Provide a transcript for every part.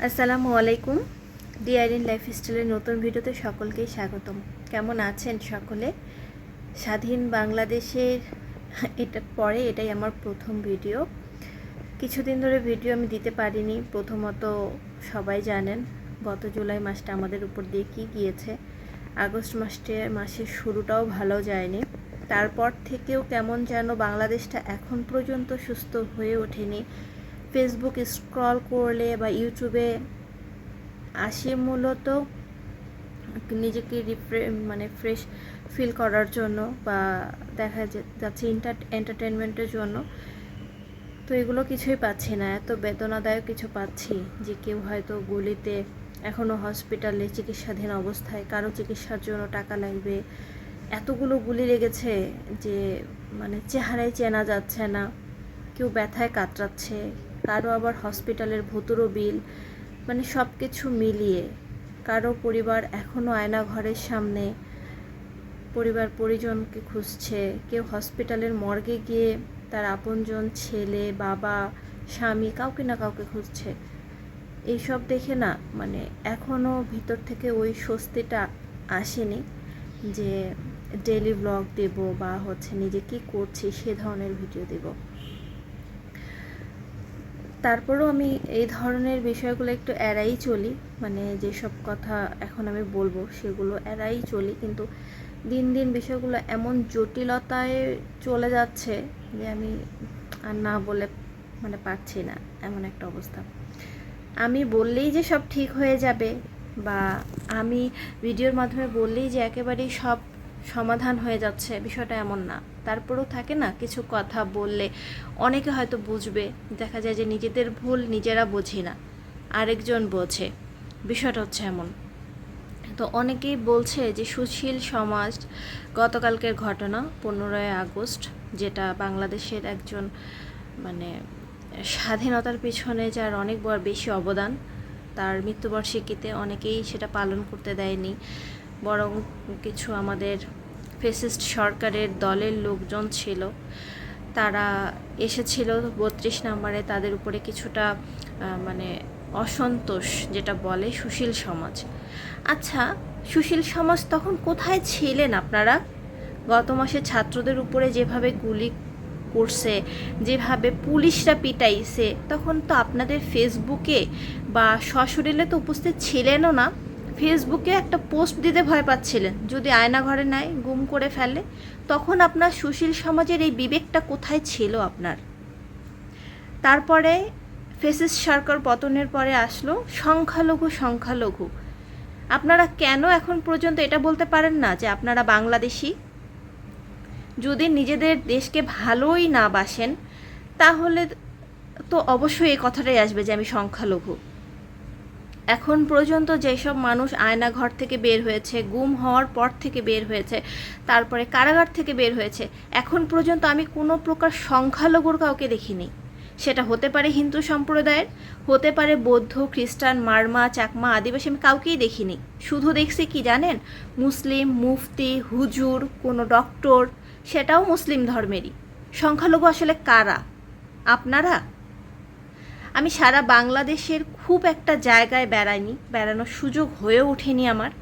আসসালামু আলাইকুম। ডিআরএন লাইফস্টাইলের নতুন ভিডিওতে সকলকেই স্বাগতম। কেমন আছেন সকলে? স্বাধীন বাংলাদেশের এটাই আমার প্রথম ভিডিও। কিছুদিন ধরে ভিডিও আমি দিতে পারিনি। প্রথমত সবাই জানেন গত জুলাই মাসটা আমাদের উপর দিয়ে কী গিয়েছে। আগস্ট মাসের শুরুটাও ভালো যায়নি। তারপর থেকেও কেমন যেন বাংলাদেশটা এখন পর্যন্ত সুস্থ হয়ে ওঠেনি। ফেসবুক স্ক্রল করলে বা ইউটিউবে আসি মূলত নিজেকে ফ্রেশ ফিল করার জন্য বা দেখা যাচ্ছে এন্টারটেনমেন্টের জন্য। তো এগুলো কিছুই পাচ্ছি না। এত বেদনাদায়ক কিছু পাচ্ছি যে কেউ হয়তো গুলিতে এখনও হসপিটালে চিকিৎসাধীন অবস্থায়, কারো চিকিৎসার জন্য টাকা লাগবে। এতগুলো গুলি লেগেছে যে চেহারায় চেনা যাচ্ছে না। কেউ ব্যথায় কাতরাচ্ছে, কারো আবার হসপিটালের ভুতুড়ো বিল, সব কিছু মিলিয়ে কারো পরিবার এখনও আয়না ঘরের সামনে পরিবার পরিজনকে খুঁজছে। কেউ হসপিটালের মর্গে গিয়ে তার আপনজন ছেলে, বাবা, স্বামী, কাউকে না কাউকে খুঁজছে। এইসব দেখে না এখনও ভিতর থেকে ওই স্বস্তিটা আসেনি যে ডেইলি ব্লগ দেব বা নিজে কী করছি সে ধরনের ভিডিও দেব। তারপরেও আমি এই ধরনের বিষয়গুলো একটু এড়াই চলি। যেসব কথা এখন আমি বলবো সেগুলো এড়াই চলি, কিন্তু দিন দিন বিষয়গুলো এমন জটিলতায় চলে যাচ্ছে যে আমি আর না বলে পারছি না, এমন একটা অবস্থা। আমি বললেই যে সব ঠিক হয়ে যাবে বা আমি ভিডিওর মাধ্যমে বললেই যে একেবারেই সব সমাধান হয়ে যাচ্ছে, বিষয়টা এমন না। তারপরেও থাকে না, কিছু কথা বললে অনেকে হয়তো বুঝবে, দেখা যায় যে নিজেদের ভুল নিজেরা বুঝি না, আরেকজন বোঝে। বিষয়টা হচ্ছে এমন। তো অনেকেই বলছে যে সুশীল সমাজ, গতকালকের ঘটনা 15ই আগস্ট, যেটা বাংলাদেশের একজন স্বাধীনতার পিছনে যার অনেক বেশি অবদান, তার মৃত্যুবার্ষিকীতে অনেকেই সেটা পালন করতে দেয়নি, বরং কিছু আমাদের ফ্যাসিস্ট সরকারের দলের লোকজন ছিল, তারা এসেছিল 32 নম্বরে, তাদের উপরে কিছুটা অসন্তোষ, যেটা বলে সুশীল সমাজ। আচ্ছা, সুশীল সমাজ তখন কোথায় ছিলেন আপনারা? গত মাসে ছাত্রদের উপরে যেভাবে গুলি করছে, যেভাবে পুলিশরা পিটাইছে, তখন তো আপনাদের ফেসবুকে বা সশরীরে তো উপস্থিত ছিলেনও না। ফেসবুকে একটা পোস্ট দিতে ভয় পাচ্ছিলেন, যদি আয়না ঘরে নেয় গুম করে ফেলে। তখন আপনার সুশীল সমাজের এই বিবেকটা কোথায় ছিল আপনার? তারপরে ফ্যাসিস্ট সরকার পতনের পরে আসলো সংখ্যালঘু। আপনারা কেন এখন পর্যন্ত এটা বলতে পারেন না যে আপনারা বাংলাদেশি? যদি নিজেদের দেশকে ভালোই না বাসেন, তাহলে তো অবশ্যই এই কথাটাই আসবে যে আমি সংখ্যালঘু। এখন পর্যন্ত যেসব মানুষ আয়নাঘর থেকে বের হয়েছে, গুম হওয়ার পর থেকে বের হয়েছে, তারপরে কারাগার থেকে বের হয়েছে, এখন পর্যন্ত আমি কোনো প্রকার সংখ্যালঘুর কাউকে দেখিনি। সেটা হতে পারে হিন্দু সম্প্রদায়ের, হতে পারে বৌদ্ধ, খ্রিস্টান, মারমা, চাকমা, আদিবাসী, আমি কাউকেই দেখিনি। শুধু দেখছি কি জানেন, মুসলিম, মুফতি, হুজুর, কোনো ডক্টর, সেটাও মুসলিম ধর্মেরই। সংখ্যালঘু আসলে কারা? আপনারা? আমি সারা বাংলাদেশের খুব একটা জায়গায় বেড়ানোর সুযোগ হয়ে ওঠেনি আমার,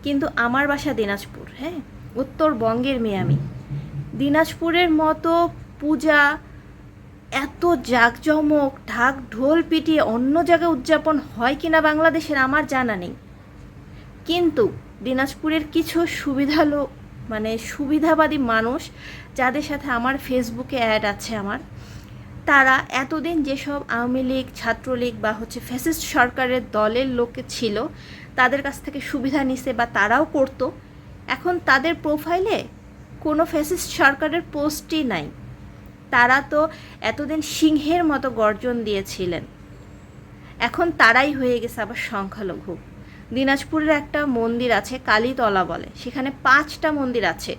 কিন্তু আমার বাসা দিনাজপুর। হ্যাঁ, উত্তরবঙ্গের মেয়ে আমি। দিনাজপুরের মতো পূজা এত জাঁকজমক, ঢাক ঢোল পিটিয়ে অন্য জায়গায় উদযাপন হয় কিনা বাংলাদেশের আমার জানা নেই। কিন্তু দিনাজপুরের কিছু সুবিধাবাদী মানুষ, যাদের সাথে আমার ফেসবুকে অ্যাড আছে আমার, তারা এতদিন যেসব আওয়ামী লীগ, ছাত্রলীগ বা ফ্যাসিস্ট সরকারের দলের লোকে ছিল, তাদের কাছ থেকে সুবিধা নিছে বা তারাও করতো। এখন তাদের প্রোফাইলে কোনো ফ্যাসিস্ট সরকারের পোস্টই নাই। তারা তো এতদিন সিংহের মতো গর্জন দিয়েছিলেন, এখন তারাই হয়ে গেছে আবার সংখ্যালঘু। দিনাজপুরের একটা মন্দির আছে, কালীতলা বলে, সেখানে 5টা মন্দির আছে।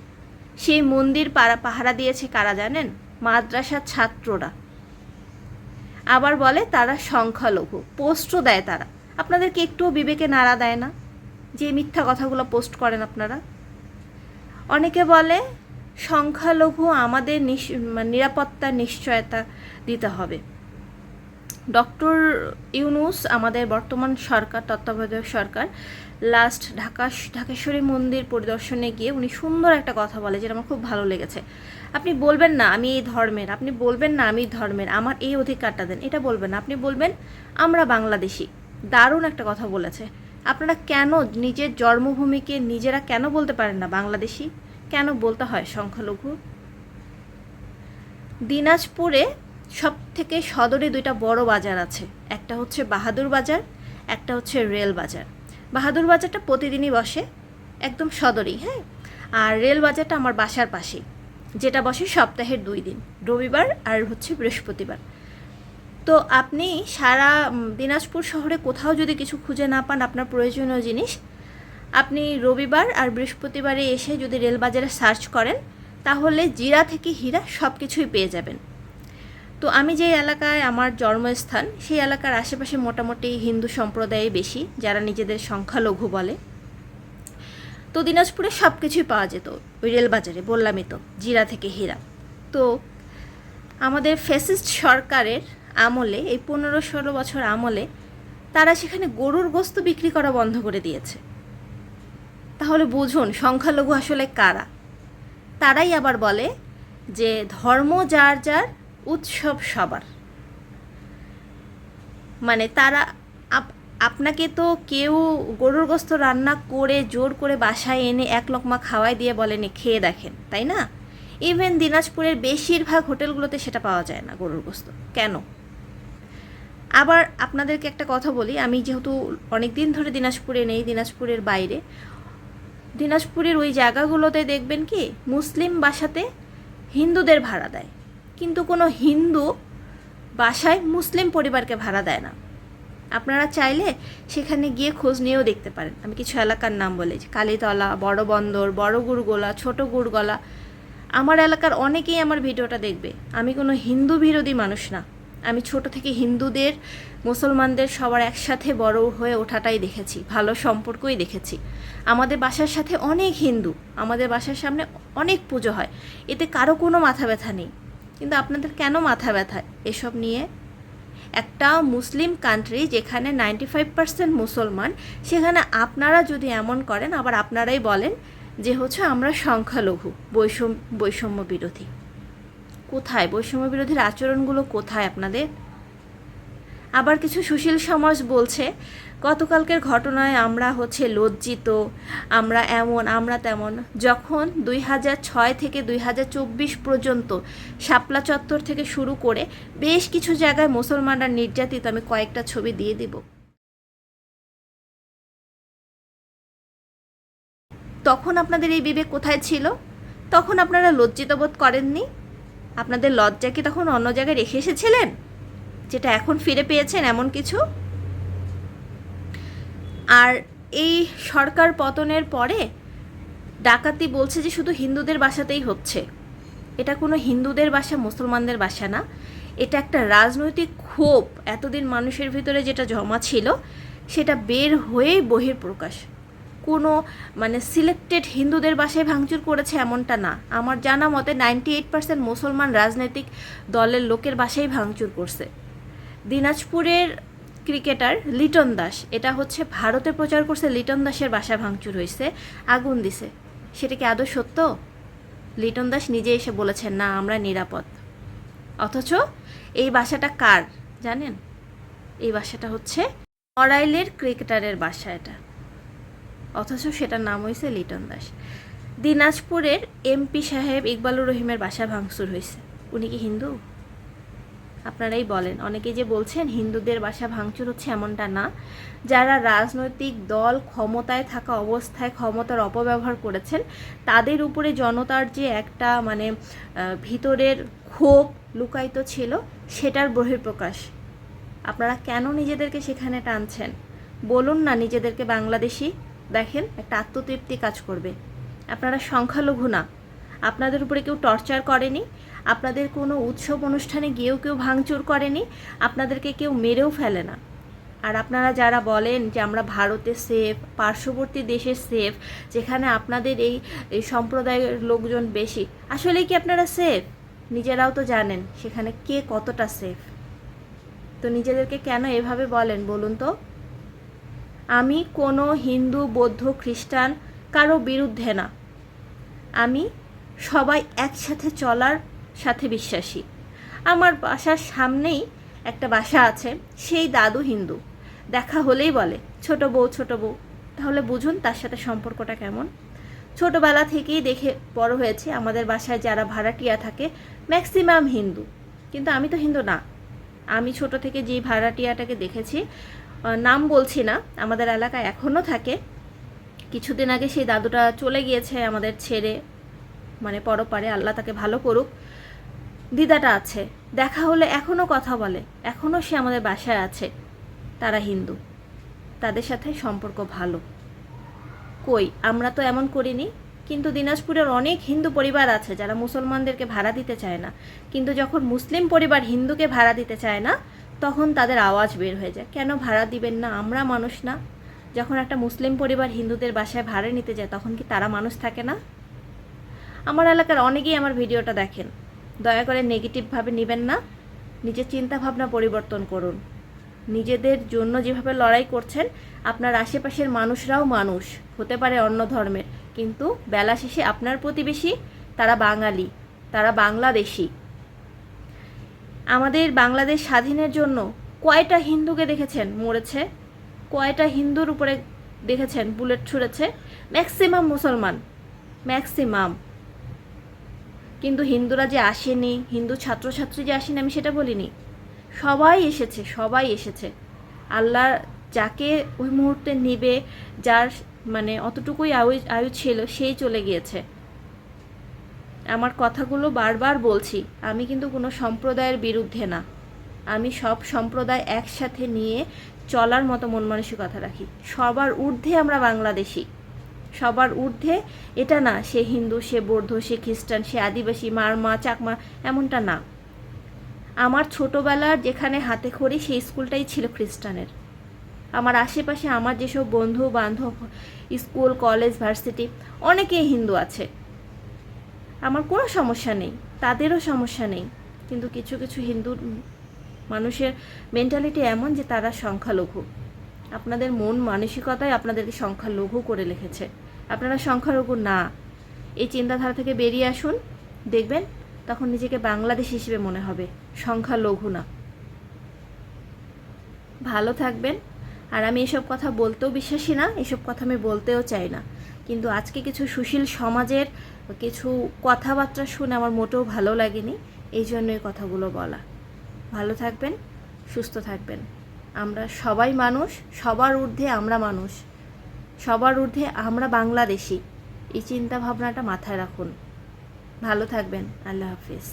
সেই মন্দির পাহারা দিয়েছে কারা জানেন? মাদ্রাসার ছাত্ররা। আবার বলে তারা সংখ্যালঘু, পোস্টও দেয় তারা। আপনাদেরকে একটুও বিবেকে নাড়া দেয় না যে মিথ্যা কথাগুলো পোস্ট করেন আপনারা? অনেকে বলে সংখ্যালঘু আমাদের নিরাপত্তার নিশ্চয়তা দিতে হবে। ডক্টর ইউনূস আমাদের বর্তমান সরকার, তত্ত্বাবধায়ক সরকার, লাস্ট ঢাকেশ্বরী মন্দির পরিদর্শনে গিয়ে উনি সুন্দর একটা কথা বলে, যেটা আমার খুব ভালো লেগেছে। আপনি বলবেন না আমি এই ধর্মের, আপনি বলবেন না আমি ধর্মের, আমার এই অধিকারটা দেন, এটা বলবেন না। আপনি বলবেন আমরা বাংলাদেশি। দারুণ একটা কথা বলেছে। আপনারা কেন নিজের জন্মভূমিকে নিজেরা কেন বলতে পারেন না বাংলাদেশি? কেন বলতে হয় সংখ্যালঘু? দিনাজপুরে সব থেকে সদরে দুইটা বড় বাজার আছে, একটা হচ্ছে বাহাদুর বাজার, একটা হচ্ছে রেল বাজার। বাহাদুর বাজারটা প্রতিদিনই বসে, একদম সদরেই, হ্যাঁ। আর রেল বাজারটা আমার বাসার পাশেই, যেটা বসে সপ্তাহের 2 দিন, রবিবার আর হচ্ছে বৃহস্পতিবার। তো আপনি সারা দিনাজপুর শহরে কোথাও যদি কিছু খুঁজে না পান আপনার প্রয়োজনীয় জিনিস, আপনি রবিবার আর বৃহস্পতিবারে এসে যদি রেল বাজারে সার্চ করেন, তাহলে জিরা থেকে হীরা সব কিছুই পেয়ে যাবেন। তো আমি যে এলাকায় আমার জন্মস্থান, সেই এলাকার আশেপাশে মোটামুটি হিন্দু সম্প্রদায় বেশি, যারা নিজেদের সংখ্যালঘু বলে। তো দিনাজপুরে সব কিছুই পাওয়া যেত ওই রেল বাজারে, বললামই তো, জিরা থেকে হীরা। তো আমাদের ফ্যাসিস্ট সরকারের আমলে, এই 15-16 বছর আমলে, তারা সেখানে গরুর গোস্ত বিক্রি করা বন্ধ করে দিয়েছে। তাহলে বুঝুন সংখ্যালঘু আসলে কারা। তারাই আবার বলে যে ধর্ম যার যার, উৎসব সবার। মানে তারা আপনাকে তো কেউ গরুর গোস্ত রান্না করে জোর করে বাসায় এনে 1 লোকমা খাওয়াই দিয়ে বলেনি খেয়ে দেখেন, তাই না? ইভেন দিনাজপুরের বেশিরভাগ হোটেলগুলোতে সেটা পাওয়া যায় না গরুর গোস্ত। কেন? আবার আপনাদেরকে একটা কথা বলি, আমি যেহেতু অনেক দিন ধরে দিনাজপুরে নেই, দিনাজপুরের বাইরে, দিনাজপুরের ওই জায়গাগুলোতে দেখবেন কি মুসলিম বাসাতে হিন্দুদের ভাড়া দেয়, কিন্তু কোনো হিন্দু বাসায় মুসলিম পরিবারকে ভাড়া দেয় না। আপনারা চাইলে সেখানে গিয়ে খোঁজ নিয়েও দেখতে পারেন। আমি কিছু এলাকার নাম বলেছি, কালীতলা, বড় বন্দর, বড় গুড়গোলা, ছোট গুড়গোলা। আমার এলাকার অনেকেই আমার ভিডিওটা দেখবে। আমি কোনো হিন্দু বিরোধী মানুষ না। আমি ছোট থেকে হিন্দুদের, মুসলমানদের সবার একসাথে বড় হয়ে ওঠাটাই দেখেছি, ভালো সম্পর্কই দেখেছি। আমাদের বাসার সাথে অনেক হিন্দু, আমাদের বাসার সামনে অনেক পুজো হয়, এতে কারো কোনো মাথা ব্যথা নেই। কিন্তু আপনাদের কেন মাথা ব্যথা এসব নিয়ে? একটা মুসলিম কান্ট্রি যেখানে 95% মুসলমান, সেখানে আপনারা যদি এমন করেন, আবার আপনারাই বলেন যে হচ্ছে আমরা সংখ্যালঘু, বৈষম্য বিরোধী। কোথায় বৈষম্য বিরোধীর আচরণগুলো কোথায় আপনাদের? আবার কিছু সুশীল সমাজ বলছে গতকালকের ঘটনায় আমরা হচ্ছে লজ্জিত, আমরা এমন আমরা তেমন। যখন 2006 থেকে 2024 পর্যন্ত শাপলা চত্বর থেকে শুরু করে বেশ কিছু জায়গায় মুসলমানরা নির্যাতিত, আমি কয়েকটা ছবি দিয়ে দিব। তখন আপনাদের এই বিবেক কোথায় ছিল? তখন আপনারা লজ্জিত বোধ করেননি? আপনাদের লজ্জা কি তখন অন্য জায়গায় রেখে এসেছিলেন, যেটা এখন ফিরে পেয়েছেন এমন কিছু? আর এই সরকার পতনের পরে ডাকাতি বলছে যে শুধু হিন্দুদের বাসাতেই হচ্ছে। এটা কোনো হিন্দুদের বাসা, মুসলমানদের বাসা না। এটা একটা রাজনৈতিক ক্ষোভ, এতদিন মানুষের ভিতরে যেটা জমা ছিল সেটা বের হয়েই বহিঃপ্রকাশ। কোনো মানে সিলেক্টেড হিন্দুদের বাসায় ভাঙচুর করেছে এমনটা না। আমার জানা মতে 98% মুসলমান রাজনৈতিক দলের লোকের বাসায় ভাঙচুর করছে। দিনাজপুরের ক্রিকেটার লিটন দাস, এটা হচ্ছে ভারতে প্রচার করছে লিটন দাসের বাসা ভাঙচুর হয়েছে, আগুন দিছে। সেটা কি আদৌ সত্য? লিটন দাস নিজে এসে বলেছেন না আমরা নিরাপদ। অথচ এই বাসাটা কার জানেন? এই বাসাটা হচ্ছে নড়াইলের ক্রিকেটারের বাসা এটা, অথচ সেটার নাম হয়েছে লিটন দাস। দিনাজপুরের এমপি সাহেব ইকবালুর রহিমের বাসা ভাঙচুর হয়েছে, উনি কি হিন্দু? আপনারাই বলেন। অনেকে যে বলছেন হিন্দুদের বাসা ভাঙচুর হচ্ছে, এমনটা না। যারা রাজনৈতিক দল ক্ষমতায় থাকা অবস্থায় ক্ষমতার অপব্যবহার করেছেন, তাদের উপরে জনতার যে একটা মানে ভিতরের ক্ষোভ লুকায়িত ছিল, সেটার বহিঃপ্রকাশ। আপনারা কেন নিজেদেরকে সেখানে টানছেন? বলুন না নিজেদেরকে বাংলাদেশি। দেখেন একটা আত্মতৃপ্তি কাজ করবে। আপনারা সংখ্যালঘু না, আপনাদের উপরে কেউ টর্চার করেনি, আপনাদের কোনো উৎসব অনুষ্ঠানে গিয়েও কেউ ভাঙচুর করেনি, আপনাদেরকে কেউ মেরেও ফেলে না। আর আপনারা যারা বলেন যে আমরা ভারতে সেফ, পার্শ্ববর্তী দেশে সেফ, যেখানে আপনাদের এই সম্প্রদায়ের লোকজন বেশি, আসলে কি আপনারা সেফ? নিজেরাও তো জানেন সেখানে কে কতটা সেফ। তো নিজেদেরকে কেন এভাবে বলেন বলুন তো? আমি কোনো হিন্দু, বৌদ্ধ, খ্রিস্টান কারো বিরুদ্ধে না। আমি সবাই একসাথে চলার সাথে বিশ্বাসী। আমার বাসার সামনেই একটা বাসা আছে, সেই দাদু হিন্দু। দেখা হলেই বলে ছোট বউ, ছোট বউ। তাহলে বুঝুন তার সাথে সম্পর্কটা কেমন। ছোটবেলা থেকেই দেখে বড় হয়েছে আমাদের বাসায় যারা ভাড়াটিয়া থাকে ম্যাক্সিমাম হিন্দু, কিন্তু আমি তো হিন্দু না। আমি ছোট থেকে যেই ভাড়াটিয়াটাকে দেখেছি, নাম বলছি না, আমাদের এলাকায় এখনও থাকে। কিছুদিন আগে সেই দাদুটা চলে গিয়েছে আমাদের ছেড়ে, মানে পরপারে, আল্লাহ তাকে ভালো করুক। দিদাটা আছে, দেখা হলে এখনও কথা বলে, এখনও সে আমাদের বাসায় আছে। তারা হিন্দু, তাদের সাথে সম্পর্ক ভালো। কই, আমরা তো এমন করিনি। কিন্তু দিনাজপুরের অনেক হিন্দু পরিবার আছে যারা মুসলমানদেরকে ভাড়া দিতে চায় না, কিন্তু যখন মুসলিম পরিবার হিন্দুকে ভাড়া দিতে চায় না, তখন তাদের আওয়াজ বের হয়ে যায়, কেন ভাড়া দিবেন না, আমরা মানুষ না? যখন একটা মুসলিম পরিবার হিন্দুদের বাসায় ভাড়া নিতে যায়, তখন কি তারা মানুষ থাকে না? আমার এলাকার অনেকেই আমার ভিডিওটা দেখেন, দয়া করে নেগেটিভভাবে নেবেন না। নিজের চিন্তাভাবনা পরিবর্তন করুন। নিজেদের জন্য যেভাবে লড়াই করছেন, আপনার আশেপাশের মানুষরাও মানুষ, হতে পারে অন্য ধর্মের, কিন্তু বেলা শেষে আপনার প্রতিবেশী তারা বাঙালি, তারা বাংলাদেশি। আমাদের বাংলাদেশ স্বাধীনের জন্য কয়টা হিন্দুকে দেখেছেন মরেছে? কয়টা হিন্দুর উপরে দেখেছেন বুলেট ছুঁড়েছে? ম্যাক্সিমাম মুসলমান, ম্যাক্সিমাম। কিন্তু হিন্দুরা যে আসেনি, হিন্দু ছাত্রছাত্রী যে আসেনি, আমি সেটা বলিনি। সবাই এসেছে, সবাই এসেছে। আল্লাহ যাকে ওই মুহূর্তে নিবে, যার মানে অতটুকুই আয়ু ছিল, সেই চলে গিয়েছে। আমার কথাগুলো বারবার বলছি, আমি কিন্তু কোনো সম্প্রদায়ের বিরুদ্ধে না। আমি সব সম্প্রদায় একসাথে নিয়ে চলার মতো মন মানসিকতা রাখি। সবার ঊর্ধ্বে আমরা বাংলাদেশি, সবার ঊর্ধ্বে। এটা না সে হিন্দু, সে বৌদ্ধ, সে খ্রিস্টান, সে আদিবাসী, মারমা, চাকমা, এমনটা না। আমার ছোটোবেলার যেখানে হাতে খড়ি, সেই স্কুলটাই ছিল খ্রিস্টানের। আমার আশেপাশে আমার যেসব বন্ধু বান্ধব, স্কুল, কলেজ, ভার্সিটি, অনেকেই হিন্দু আছে। আমার কোনো সমস্যা নেই, তাদেরও সমস্যা নেই। কিন্তু কিছু কিছু হিন্দু মানুষের মেন্টালিটি এমন যে তারা সংখ্যালঘু। আপনাদের মন মানসিকতায় আপনাদেরকে সংখ্যালঘু করে লিখেছে। আপনারা সংখ্যালঘু না। এই চিন্তাধারা থেকে বেরিয়ে আসুন, দেখবেন তখন নিজেকে বাংলাদেশ হিসেবে মনে হবে, সংখ্যালঘু না। ভালো থাকবেন। আর আমি এসব কথা বলতেও বিশ্বাসী না, এসব কথা আমি বলতেও চাই না, কিন্তু আজকে কিছু সুশীল সমাজের কিছু কথাবার্তা শুনে আমার মোটেও ভালো লাগেনি, এই জন্য এই কথাগুলো বলা। ভালো থাকবেন, সুস্থ থাকবেন। আমরা সবাই মানুষ, সবার ঊর্ধ্বে আমরা মানুষ, সবার ঊর্ধ্বে আমরা বাংলাদেশি। এই চিন্তা ভাবনাটা মাথায় রাখুন। ভালো থাকবেন। আল্লাহ হাফিজ।